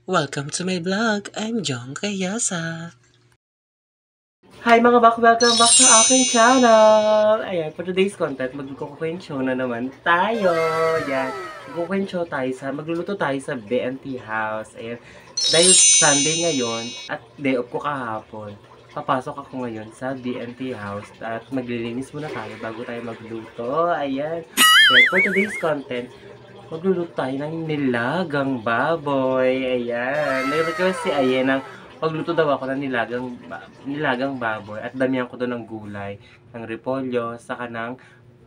Welcome to my vlog. I'm Jong Kayasa. Hi mga bak! Welcome back sa aking channel! Ayan, for today's content, magkukwensyo na naman tayo. Ayan, magluluto tayo sa BNT House. Ayan, dahil Sunday ngayon at day off ko kahapon, papasok ako ngayon sa BNT House at maglilinis muna tayo bago tayo magluto. Ayan, for today's content, magluluto tayo ng nilagang baboy. Ayan, nag-request si Ayen ng pagluto daw ako ng nilagang baboy at damihan ko doon ng gulay, ng repolyo, saka ng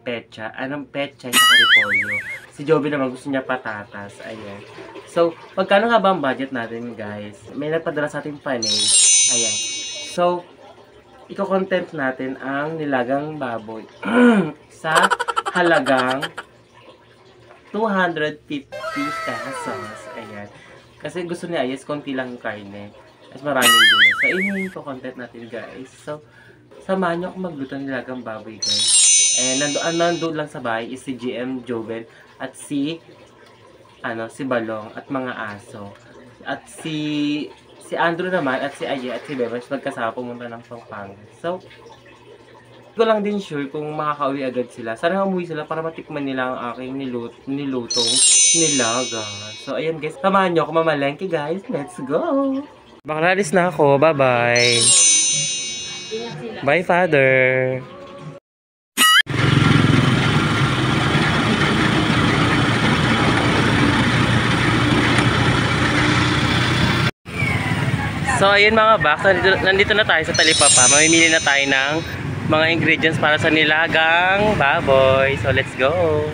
pechay, saka repolyo. Si Joby naman gusto niya patatas. Ayan. So, pagkano nga ba ang budget natin, guys? May nagpadala sa ating panay. Ayan. So, iko-content natin ang nilagang baboy sa halagang 250 pesos. Ayan. Kasi gusto ni Ayes, konti lang yung karne. At maraming gulay. So, yun yung content natin, guys. So, samahan nyo ako magluto ng nilagang baboy, guys. And nandun lang sa bahay is si GM Joven at si Balong at mga aso. At si Andrew naman at si Aye at si Bebas magkasama pumunta ng Pampanga. So, hindi ko lang din sure kung makakauwi agad sila. Sana umuwi sila para matikman nila ang aking nilutong nilaga. So, ayun guys. Samahan nyo ako mamalengke, guys. Let's go! Baka nalis na ako. Bye-bye. Bye, Father. So, ayun mga box. Nandito na tayo sa Talipapa. Mamimili na tayo ng mga ingredients para sa nilagang baboy. So, let's go.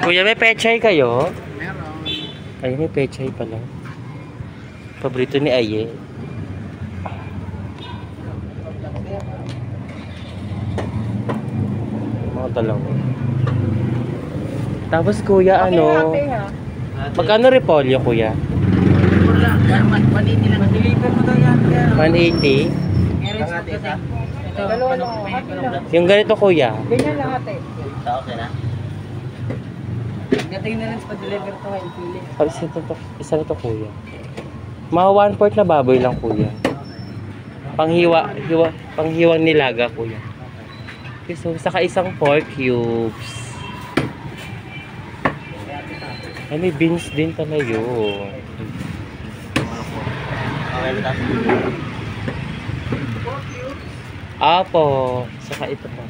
Kuya, may pechay kayo? Meron. Ay, may pechay pala. Paborito ni Aye. Mga dalawa. Tapos kuya, ano? Magkano repolyo, kuya? 180 lang. 180? Yung ganito, kuya? Ganyan lahat eh. Okay na? Gating na rin sa deliver ko ay pili. Isa na to, kuya. Mga 1/4 na baboy lang, kuya. Panghiwang nilaga, kuya. Okay, so, saka isang pork cubes. Ay, may beans din pala yun. Apo. Saka ito pa.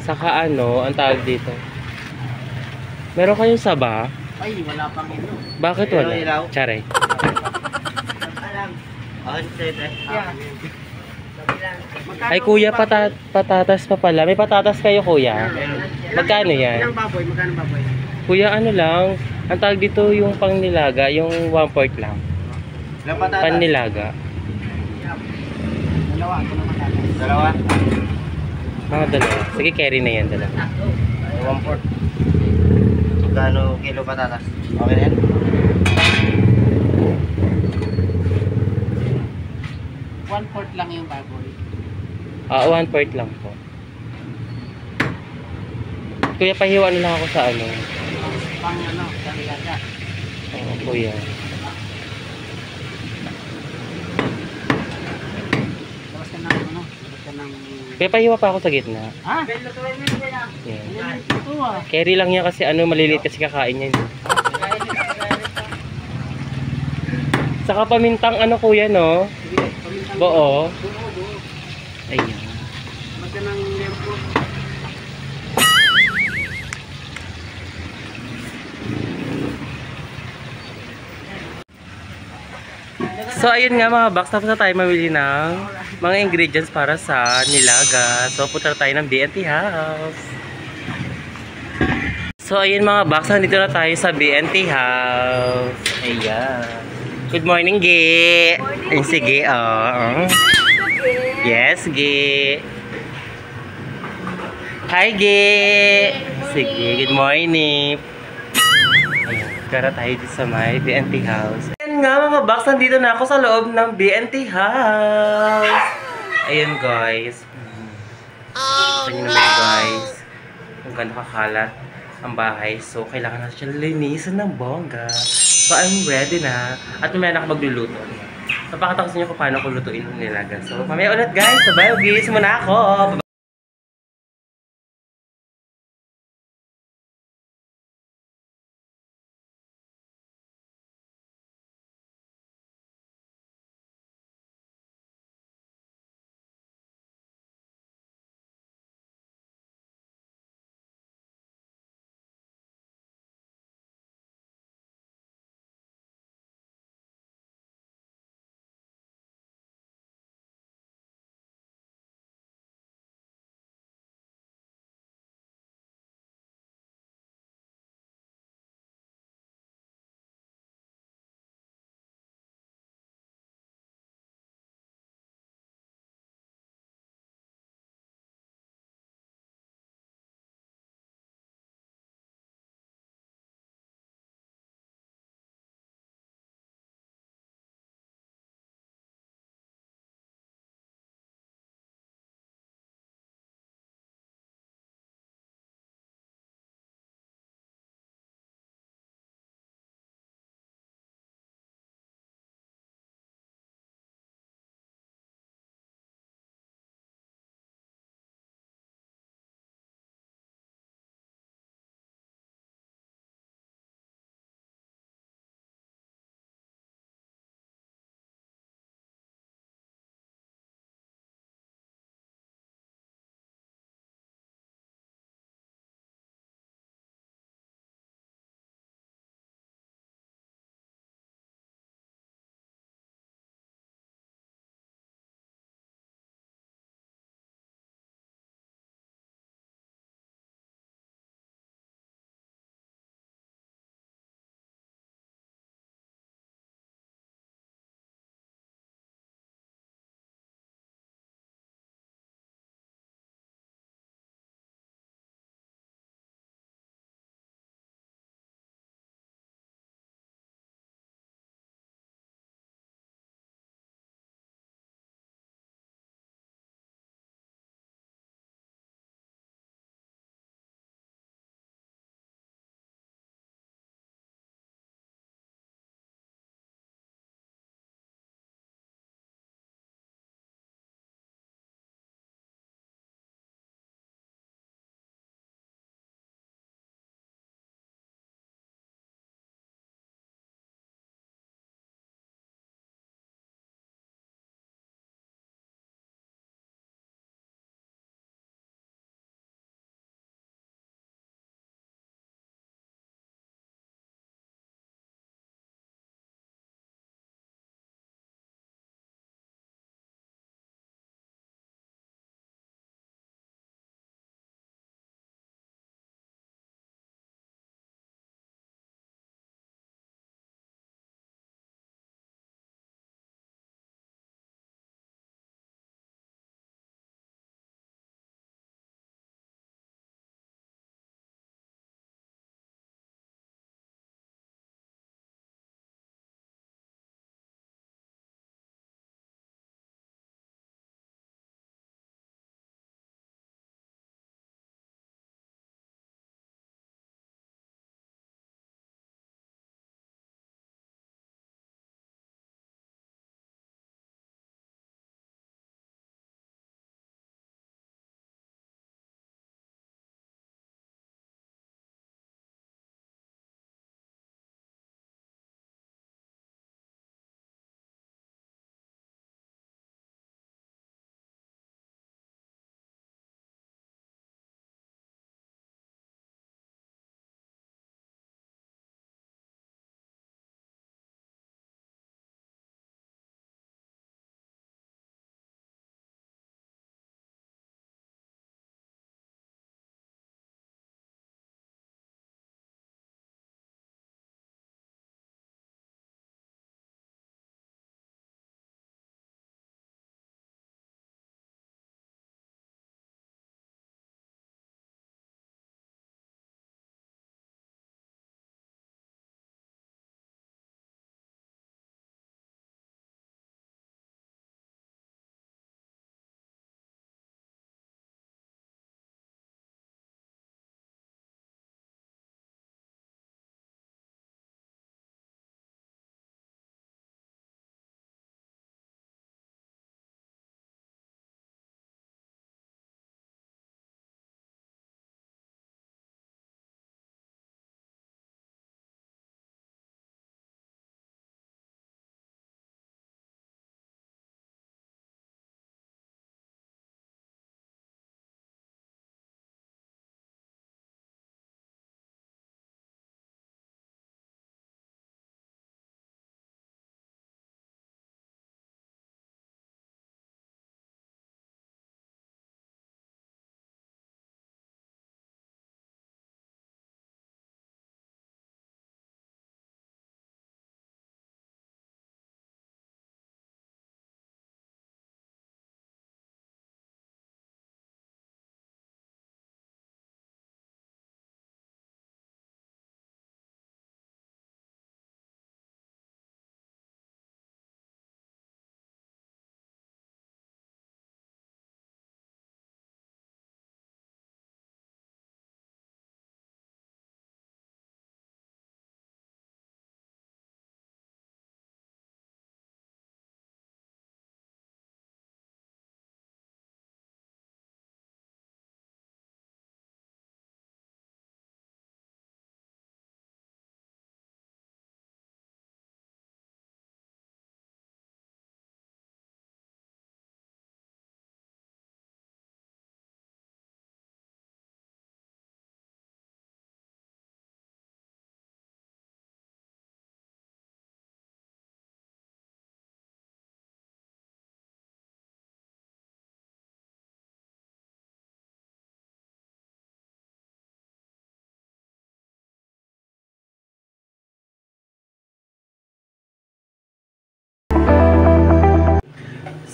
Saka ano, ang tawag dito. Meron kayong saba? Ay, wala pang ito. Bakit wala? Tsare. Ay kuya, patatas pa pala. May patatas kayo kuya? Magkano yan? Ilang baboy? Magkano baboy? Kuya, ano lang. Ang tawag dito yung pangnilaga, yung 1/4 lang. Ilang patatas? Pannilaga. Dalawa. Ito naman natin. Dalawa? Mga dalawa. Sige, carry na yan. Dalawa. 1/4. Magkano kilo patatas? Okay na yan? One-fourth lang yung baboy. 1/4 lang po. Kuya, pahiwa na lang ako sa ano. Pang ano, sa nilaga. Oo, kuya. Tapos ka ng ano? Tapos ka ng... Kuya, pahiwa pa ako sa gitna. Ha? Yan. Ito ah. Carry lang yan kasi ano, maliliit kasi kakain yan. Saka pamintang ano kuya, no? Buo. Ayan. Magka ng lempo. So ayun nga mga box, tapos na tayo mamili ng mga ingredients para sa nilaga. So punta tayo ng BNT House. So ayun mga box, nandito na tayo sa BNT House. Ayan. Good morning, Gi. Ay, sige, Yes, Gi. Hi, Gi. Sige, good morning. Ayan, kara tayo dito sa may BNT House. Ayan nga mga box, nandito na ako sa loob ng BNT House. Ayan guys. Oh, no. Guys. gaano kakalat ang bahay. So, kailangan natin siya linisin ng bongga. So, I'm ready na. At mamaya na ako magluluto. Napakita ko sa inyo kung paano ko lutuin yung nilaga. So, mamaya ulit guys. Bye-bye. Gising muna ako.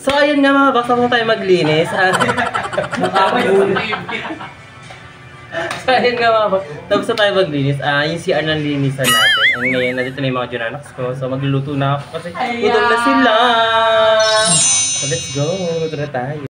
So, ayun nga mga box, tapos na tayo maglinis. So, ayun nga mga box, tapos na tayo maglinis. Yung CR na linisan natin. And ngayon, nandito na yung mga Junanox ko. So, magluluto na ako kasi gutom na sila. So, let's go. Luto na tayo.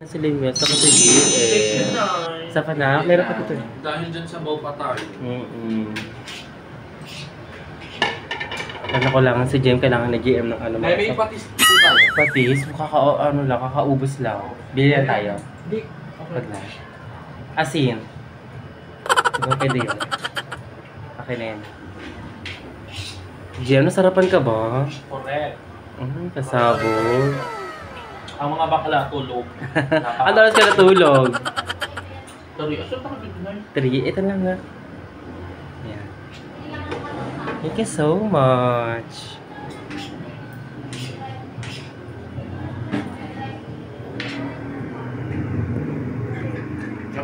Si Liwet, sa kasi sa Panak, meron pa dito. Dahil dyan sa Baupatay. Ano ko lang, si GM kailangan na GM ng ano. May patis po tayo. Patis, kakaubos lang. Bili na tayo. Hindi. Wag na. Asin. Siguro pwede yun. Okay na yan. GM, nasarapan ka ba? Correct. Kasabog. Ang mga bakla tulog. Ang oras ka natulog? Sorry, asan pa kami dun? 3, ito lang nga. Yan. Thank you so much.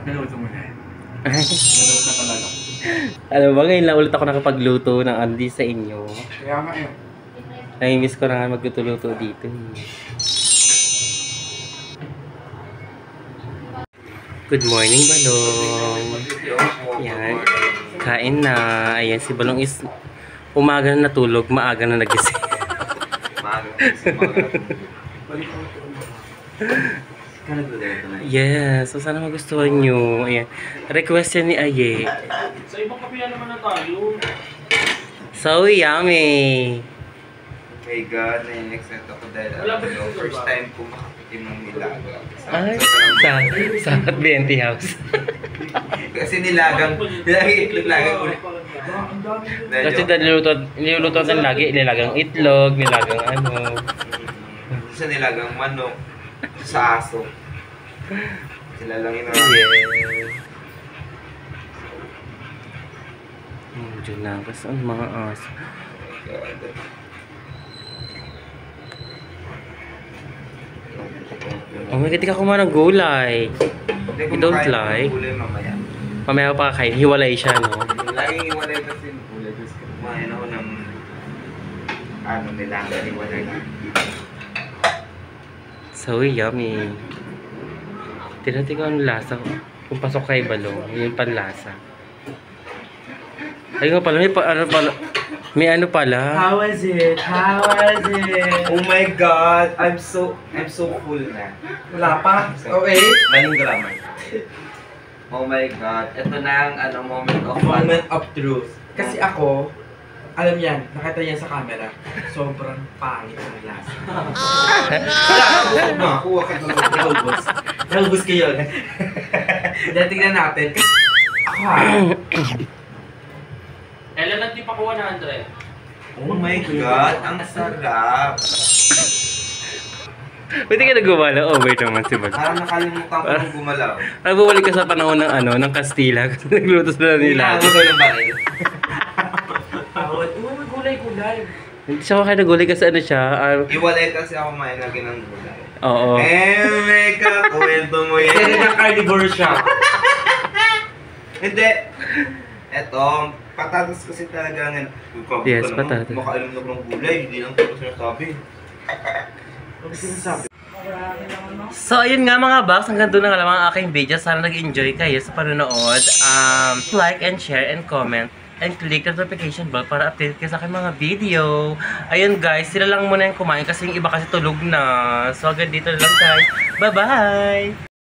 Naluto mo na yan. Naluto na talaga. Alam ba, ngayon lang ulit ako nakapagluto ng andi sa inyo. Kaya nga yun. Nai-miss ko na nga magluto-luto dito. Good morning, Balong. Yan. Kain na. Ayan, si Balong is umaga na natulog, maaga na nagising. Yes, so sana magustuhan nyo. Ayan. Request yan ni Aye. Sa ibang kapihan naman na tayo. So yummy! My God, na-excite ako dahil first time ko makatikim ng nilaga. Ay, sa BNT House. Kasi nilagang ko Kasi niluluto din lagi, nilagang itlog, nilagang ano. sa nilagang manok, sa aso. Sila lang yun. Yes. Diyan na, kasi ang mga aso. Oh my God, di ka kumain ng gulay. You don't like? Gulay mamaya. Mamaya pa kakain, hiwalay siya, no? Laging iwalay kasi yung gulay. Tapos kumain ako ng nilaga, iwalay lang. So yummy. Tignan ko ang lasa. Kung pasok kay Balong, yung panlasa. Ay nga pala, may ano pala. How was it? How was it? Oh my God, I'm so full na. Wala pa? Okay. Maling grammar. Oh my God, ito na ang moment of truth. Kasi ako, alam yan, nakita yan sa camera. Sobrang pangit ang lasa. Wala, kuha ka na naubos. Naubos ko yun. Dahil tignan natin. Kasi ako Kailan natin pa kuha na, Andre? Oh my God, ang sarap. Pwede ka na gumala, over naman si Balong. Parang nakalimutan ko nung gumalaw. Ay, bumalik ka sa panahon ng ng Kastila. Kasi nagluto sila nila. Hinago ko ng baril. May gulay-gulay. Hindi siya kaya nagulay kasi ano siya. Iwalay kasi ako may lagi ng gulay. Oo. May kakwento mo yan. Kasi nag-carnivore siya. Hindi. Eto, patatas kasi talaga ngayon. Yes, patatas. Makainom na ko ng gulay, hindi lang ko sinasabi. Ano sinasabi? So, ayun nga mga box. Hanggang doon na nga lang ang aking video. Sana nag-enjoy kayo sa panonood. Like and share and comment. And click the notification bell para update kayo sa aking mga video. Ayun guys, sila lang muna yung kumain kasi yung iba kasi tulog na. So, hanggang dito na lang guys. Bye-bye!